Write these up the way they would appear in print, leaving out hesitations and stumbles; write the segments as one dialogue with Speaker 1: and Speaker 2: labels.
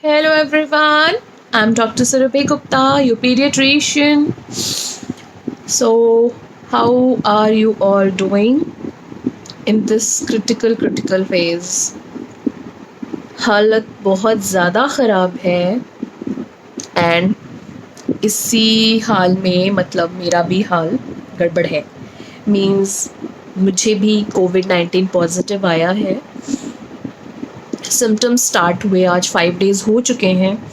Speaker 1: Hello everyone, I'm Dr. Surabhi Gupta, your pediatrician. So, how are you all doing in this critical phase? हालत बहुत ज़्यादा ख़राब है and इसी हाल में मतलब मेरा भी हाल गड़बड़ है। मीन्स मुझे भी कोविड-19 पॉजिटिव आया है। सिम्टम्स स्टार्ट हुए आज 5 डेज़ हो चुके हैं।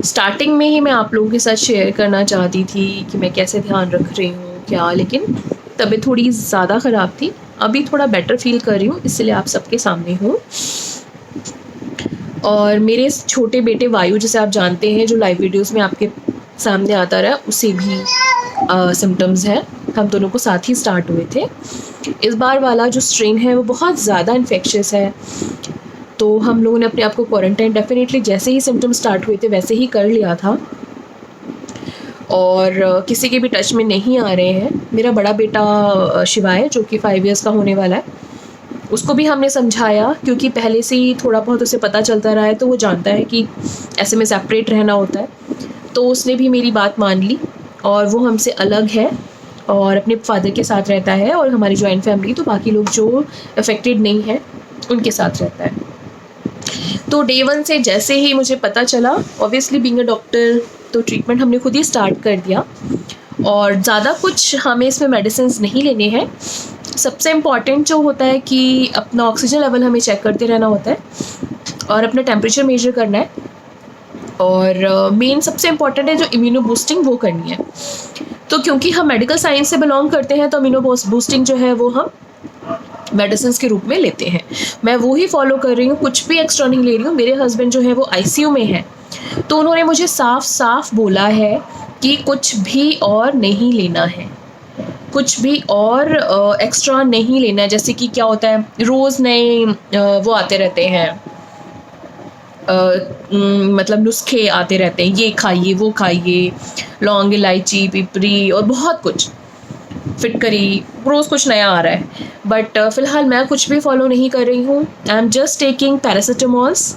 Speaker 1: स्टार्टिंग में ही मैं आप लोगों के साथ शेयर करना चाहती थी कि मैं कैसे ध्यान रख रही हूँ क्या, लेकिन तबीयत थोड़ी ज़्यादा ख़राब थी। अभी थोड़ा बेटर फील कर रही हूँ, इसलिए आप सबके सामने हूँ। और मेरे छोटे बेटे वायु, जिसे आप जानते हैं, जो लाइव वीडियोस में आपके सामने आता रहा, उसे भी सिम्टम्स हैं। हम दोनों को साथ ही स्टार्ट हुए थे। इस बार वाला जो स्ट्रेन है वो बहुत ज़्यादा इन्फेक्शियस है, तो हम लोगों ने अपने आप को क्वारंटाइन डेफिनेटली जैसे ही सिम्टम्स स्टार्ट हुए थे वैसे ही कर लिया था और किसी के भी टच में नहीं आ रहे हैं। मेरा बड़ा बेटा शिवाय, जो कि 5 इयर्स का होने वाला है, उसको भी हमने समझाया, क्योंकि पहले से ही थोड़ा बहुत उसे पता चलता रहा है, तो वो जानता है कि ऐसे में सेपरेट रहना होता है। तो उसने भी मेरी बात मान ली और वो हमसे अलग है और अपने फादर के साथ रहता है और हमारी जॉइंट फैमिली, तो बाकी लोग जो अफेक्टेड नहीं हैं उनके साथ रहता है। तो डे 1 से जैसे ही मुझे पता चला, ऑब्वियसली बीइंग अ डॉक्टर, तो ट्रीटमेंट हमने खुद ही स्टार्ट कर दिया और ज़्यादा कुछ हमें इसमें मेडिसिन नहीं लेने हैं। सबसे इम्पॉर्टेंट जो होता है कि अपना ऑक्सीजन लेवल हमें चेक करते रहना होता है और अपना टेम्परेचर मेजर करना है और मेन सबसे इम्पॉर्टेंट है जो इम्यूनो बूस्टिंग, वो करनी है। तो क्योंकि हम मेडिकल साइंस से बिलोंग करते हैं, तो इम्यूनो बूस्टिंग जो है वो हम मेडिसिन के रूप में लेते हैं। मैं वो ही फॉलो कर रही हूँ, कुछ भी एक्स्ट्रा नहीं ले रही हूँ। मेरे हस्बैंड जो है वो आईसीयू में है, तो उन्होंने मुझे साफ साफ बोला है कि कुछ भी और नहीं लेना है, कुछ भी और एक्स्ट्रा नहीं लेना है। जैसे कि क्या होता है, रोज़ नए वो आते रहते हैं, मतलब नुस्खे आते रहते हैं, ये खाइए वो खाइए, लौंग, इलायची, पिपरी और बहुत कुछ, फिटकरी, रोज़ कुछ नया आ रहा है। बट फ़िलहाल मैं कुछ भी फॉलो नहीं कर रही हूँ। I am just taking paracetamols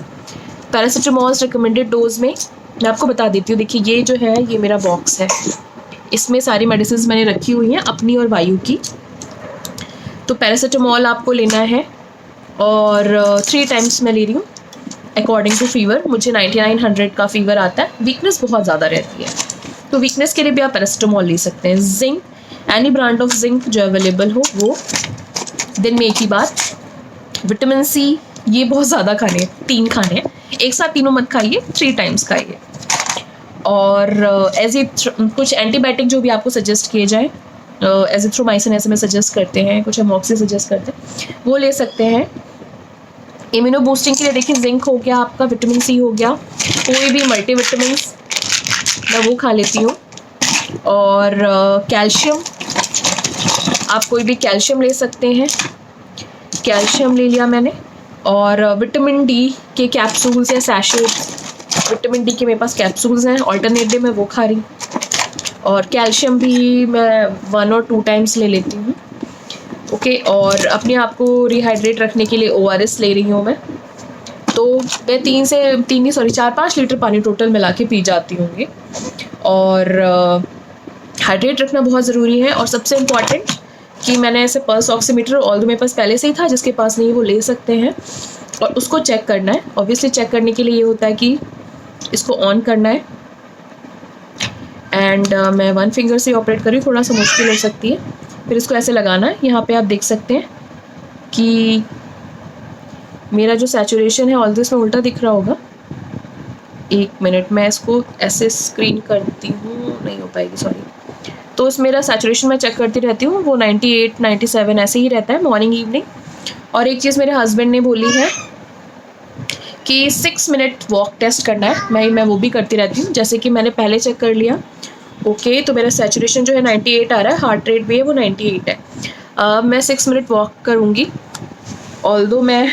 Speaker 1: recommended dose में। मैं आपको बता देती हूँ, देखिए ये जो है ये मेरा बॉक्स है, इसमें सारी मेडिसिन मैंने रखी हुई हैं अपनी और वायु की। तो पैरासिटामॉल आपको लेना है और 3 टाइम्स मैं ले रही हूँ अकॉर्डिंग टू फीवर। मुझे 9900 का फीवर आता है, वीकनेस बहुत ज़्यादा रहती है, तो वीकनेस के लिए भी आप पैरासिटामॉल ले सकते हैं। Zinc, any brand of zinc जो अवेलेबल हो वो। दिन में एक ही बार। विटामिन सी, ये बहुत ज़्यादा खाने हैं, 3 खाने हैं, एक साथ तीनों मत खाइए, 3 टाइम्स खाइए। और कुछ एंटीबायोटिक जो भी आपको सजेस्ट किए जाए, एजिथ्रोमाइसिन ऐसे में सजेस्ट करते हैं, कुछ अमॉक्सी सजेस्ट करते हैं, वो ले सकते हैं। इम्यूनो बूस्टिंग के लिए देखिए जिंक हो गया आपका, विटामिन सी हो गया, कोई भी मल्टीविटामिन मैं वो खा लेती हूँ। और कैल्शियम, आप कोई भी कैल्शियम ले सकते हैं, कैल्शियम ले लिया मैंने। और विटामिन डी के कैप्सूल्स या सैशेट, विटामिन डी के मेरे पास कैप्सूल्स हैं, ऑल्टरनेट डे मैं वो खा रही हूँ। और कैल्शियम भी मैं 1 और 2 टाइम्स ले लेती हूँ। ओके, और अपने आप को रिहाइड्रेट रखने के लिए ORS ले रही हूँ मैं। तो मैं 4-5 लीटर पानी टोटल मिला के पी जाती हूँ। और हाइड्रेट रखना बहुत ज़रूरी है। और सबसे इम्पॉर्टेंट कि मैंने ऐसे पल्स ऑक्सीमीटर, ऑल्दो मेरे पास पहले से ही था, जिसके पास नहीं वो ले सकते हैं और उसको चेक करना है। ऑब्वियसली चेक करने के लिए ये होता है कि इसको ऑन करना है एंड मैं 1 फिंगर से ऑपरेट कर रही हूँ, थोड़ा सा मुश्किल हो सकती है। फिर इसको ऐसे लगाना है। यहाँ पे आप देख सकते हैं कि मेरा जो सैचुरेशन है, ऑल्दो इसमें उल्टा दिख रहा होगा। 1 मिनट, मैं इसको ऐसे स्क्रीन करती हूँ, नहीं हो पाएगी, सॉरी। तो इस मेरा सैचुरेशन मैं चेक करती रहती हूँ, वो 98, 97 ऐसे ही रहता है मॉर्निंग इवनिंग। और एक चीज़ मेरे हस्बैंड ने बोली है कि 6 मिनट वॉक टेस्ट करना है, मैं वो भी करती रहती हूँ। जैसे कि मैंने पहले चेक कर लिया, ओके, तो मेरा सैचुरेशन जो है 98 आ रहा है, हार्ट रेट भी है वो 98 है। मैं 6 मिनट वॉक करूँगी, ऑल्दो मैं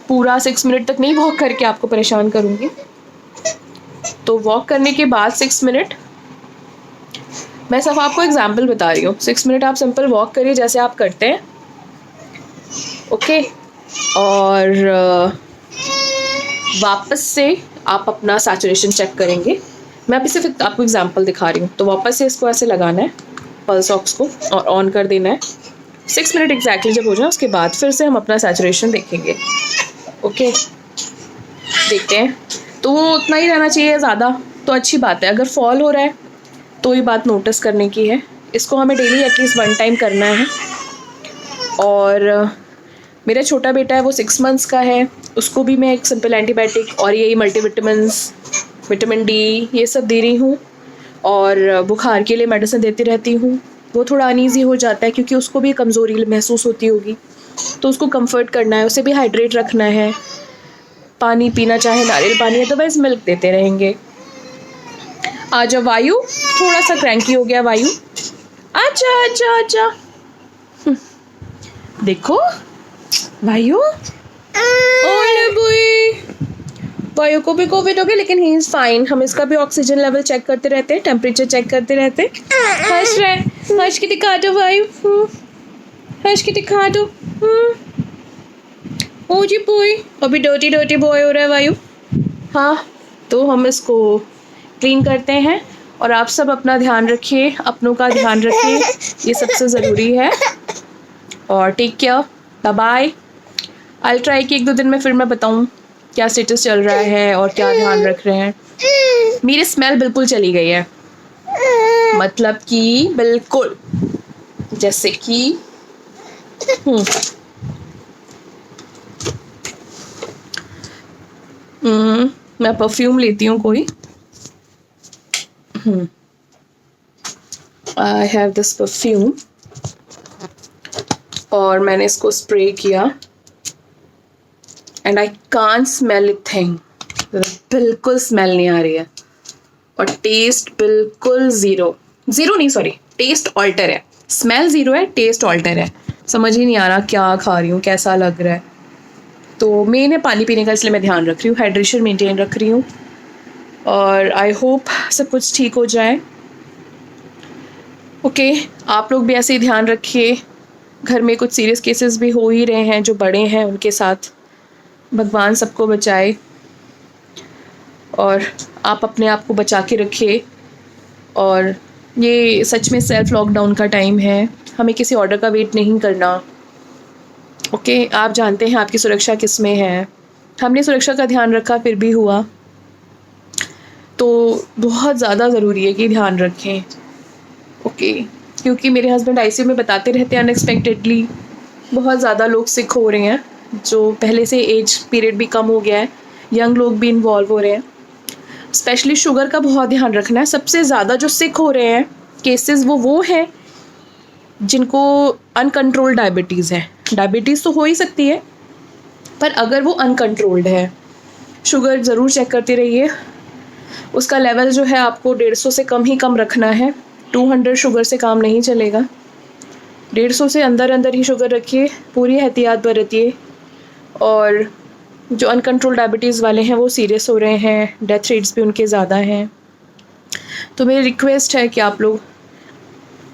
Speaker 1: पूरा 6 मिनट तक नहीं वॉक करके आपको परेशान करूँगी। तो वॉक करने के बाद 6 मिनट, मैं सिर्फ आपको एग्जाम्पल बता रही हूँ, 6 मिनट आप सिंपल वॉक करिए जैसे आप करते हैं, ओके। और वापस से आप अपना सैचुरेशन चेक करेंगे। मैं अभी सिर्फ आपको एग्जांपल दिखा रही हूँ। तो वापस से इसको ऐसे लगाना है पल्स ऑक्स को और ऑन कर देना है। 6 मिनट एग्जैक्टली जब हो जाए उसके बाद फिर से हम अपना सैचुरेशन देखेंगे। ओके, देखते हैं। तो वो उतना ही रहना चाहिए, ज़्यादा तो अच्छी बात है। अगर फॉल हो रहा है तो ये बात नोटिस करने की है। इसको हमें डेली एटलीस्ट 1 टाइम करना है। और मेरा छोटा बेटा है, वो 6 मंथ्स का है, उसको भी मैं एक सिंपल एंटीबायोटिक और यही मल्टीविटामिन्स, विटामिन डी ये सब दे रही हूँ। और बुखार के लिए मेडिसिन देती रहती हूँ। वो थोड़ा अनईज़ी हो जाता है क्योंकि उसको भी कमज़ोरी महसूस होती होगी, तो उसको कंफर्ट करना है, उसे भी हाइड्रेट रखना है, पानी पीना चाहे नारियल पानी, अदरवाइज मिल्क देते रहेंगे। आजा वायु, थोड़ा सा क्रैंकी हो गया वायु, आजा आजा आजा। देखो वायु, ओले बुई, वायु को भी कोविड हो गया लेकिन ही इज़ फाइन। हम इसका भी ऑक्सीजन लेवल चेक करते रहते हैं, टेम्परेचर चेक करते रहते हैं। हंस रहे, हंस के दिखा दो वायु, हंस के दिखा दो। ओ जी बॉय, अभी डर्टी डर्टी बॉय हो रहा है वायु। हाँ, तो हम इसको क्लीन करते हैं। और आप सब अपना ध्यान रखिए, अपनों का ध्यान रखिए, ये सबसे ज़रूरी है। और take care, bye bye. I try कि 1-2 दिन में फिर मैं बताऊँ क्या स्टेटस चल रहा है और क्या ध्यान रख रहे हैं। मेरी स्मेल बिल्कुल चली गई है, मतलब कि बिल्कुल, जैसे कि मैं परफ्यूम लेती हूँ कोई। आई हैव दिस परफ्यूम और मैंने इसको स्प्रे किया and I can't smell it thing. बिल्कुल स्मेल नहीं आ रही है और टेस्ट बिल्कुल ज़ीरो नहीं, सॉरी, टेस्ट ऑल्टर है। स्मेल ज़ीरो है, टेस्ट ऑल्टर है। समझ ही नहीं आ रहा क्या खा रही हूँ, कैसा लग रहा है। तो मेन है पानी पीने का, इसलिए मैं ध्यान रख रही हूँ, हाइड्रेशन मेंटेन रख रही हूँ। और आई होप सब कुछ ठीक हो जाए। ओके, आप लोग भी ऐसे ही ध्यान रखिए। घर में कुछ सीरियस केसेस भी हो ही रहे हैं, जो बड़े हैं उनके साथ। भगवान सबको बचाए और आप अपने आप को बचा के रखिए। और ये सच में सेल्फ लॉकडाउन का टाइम है, हमें किसी ऑर्डर का वेट नहीं करना। ओके, आप जानते हैं आपकी सुरक्षा किस में है। हमने सुरक्षा का ध्यान रखा फिर भी हुआ, तो बहुत ज़्यादा ज़रूरी है कि ध्यान रखें। ओके, क्योंकि मेरे हस्बैंड आईसीयू में बताते रहते हैं अनएक्सपेक्टेडली बहुत ज़्यादा लोग सिक हो रहे हैं, जो पहले से एज पीरियड भी कम हो गया है, यंग लोग भी इन्वॉल्व हो रहे हैं। स्पेशली शुगर का बहुत ध्यान रखना है। सबसे ज़्यादा जो सिक हो रहे हैं केसेस वो हैं जिनको अनकंट्रोल्ड डायबिटीज़ है। डायबिटीज़ तो हो ही सकती है, पर अगर वो अनकंट्रोल्ड है, शुगर ज़रूर चेक करते रहिए। उसका लेवल जो है आपको 150 से कम ही कम रखना है। 200 शुगर से काम नहीं चलेगा। 150 से अंदर ही शुगर रखिए, पूरी एहतियात बरतिए। और जो अनकंट्रोल डायबिटीज़ वाले हैं वो सीरियस हो रहे हैं, डेथ रेट्स भी उनके ज़्यादा हैं। तो मेरी रिक्वेस्ट है कि आप लोग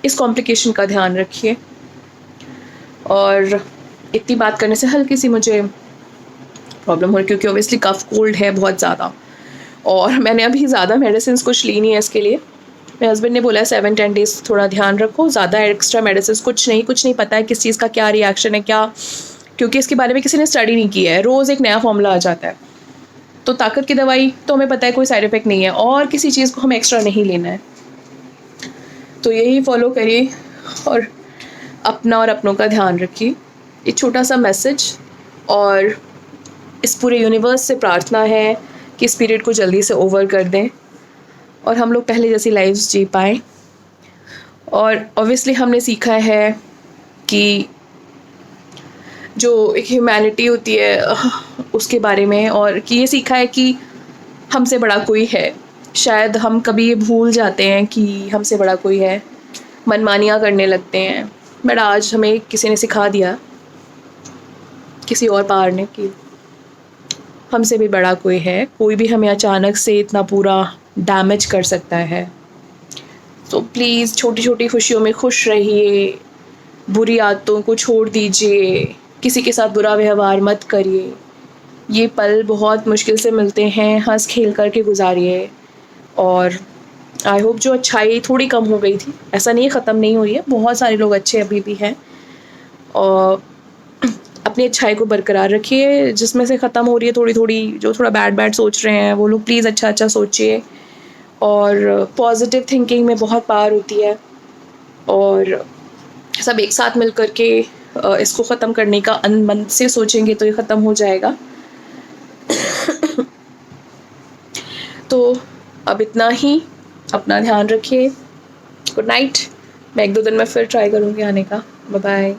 Speaker 1: इस कॉम्प्लिकेशन का ध्यान रखिए। और इतनी बात करने से हल्की सी मुझे प्रॉब्लम हो रही, क्योंकि ओबियसली कफ कोल्ड है बहुत ज़्यादा, और मैंने अभी ज़्यादा मेडिसिन कुछ ली नहीं है इसके लिए। मेरे हस्बैंड ने बोला 7-10 डेज़ थोड़ा ध्यान रखो, ज़्यादा एक्स्ट्रा मेडिसिन कुछ नहीं पता है किस चीज़ का क्या रिएक्शन है क्या, क्योंकि इसके बारे में किसी ने स्टडी नहीं की है। रोज़ एक नया फॉर्मूला आ जाता है। तो ताकत की दवाई तो हमें पता है कोई साइड इफ़ेक्ट नहीं है, और किसी चीज़ को हमें एक्स्ट्रा नहीं लेना है। तो यही फॉलो करिए और अपना और अपनों का ध्यान रखिए। एक छोटा सा मैसेज, और इस पूरे यूनिवर्स से प्रार्थना है कि इस पीरियड को जल्दी से ओवर कर दें और हम लोग पहले जैसी लाइफ्स जी पाएँ। और ऑब्वियसली हमने सीखा है कि जो एक ह्यूमैनिटी होती है उसके बारे में, और कि ये सीखा है कि हमसे बड़ा कोई है। शायद हम कभी ये भूल जाते हैं कि हमसे बड़ा कोई है, मनमानियाँ करने लगते हैं। बट आज हमें किसी ने सिखा दिया, किसी और पावर ने, कि हमसे भी बड़ा कोई है। कोई भी हमें अचानक से इतना पूरा डैमेज कर सकता है। तो प्लीज़ छोटी छोटी खुशियों में खुश रहिए, बुरी आदतों को छोड़ दीजिए, किसी के साथ बुरा व्यवहार मत करिए, ये पल बहुत मुश्किल से मिलते हैं, हंस खेल कर के गुजारिए। और आई होप जो अच्छाई थोड़ी कम हो गई थी, ऐसा नहीं है ख़त्म नहीं हुई है, बहुत सारे लोग अच्छे अभी भी हैं, और अपनी अच्छाई को बरकरार रखिए। जिसमें से ख़त्म हो रही है थोड़ी थोड़ी, जो थोड़ा बैड बैड सोच रहे हैं वो लोग प्लीज़ अच्छा अच्छा सोचिए। और पॉजिटिव थिंकिंग में बहुत पावर होती है, और सब एक साथ मिल कर के इसको ख़त्म करने का मन से सोचेंगे तो ये ख़त्म हो जाएगा। तो अब इतना ही, अपना ध्यान रखिए। Good night. मैं 1-2 दिन में फिर ट्राई करूँगी आने का। Bye bye.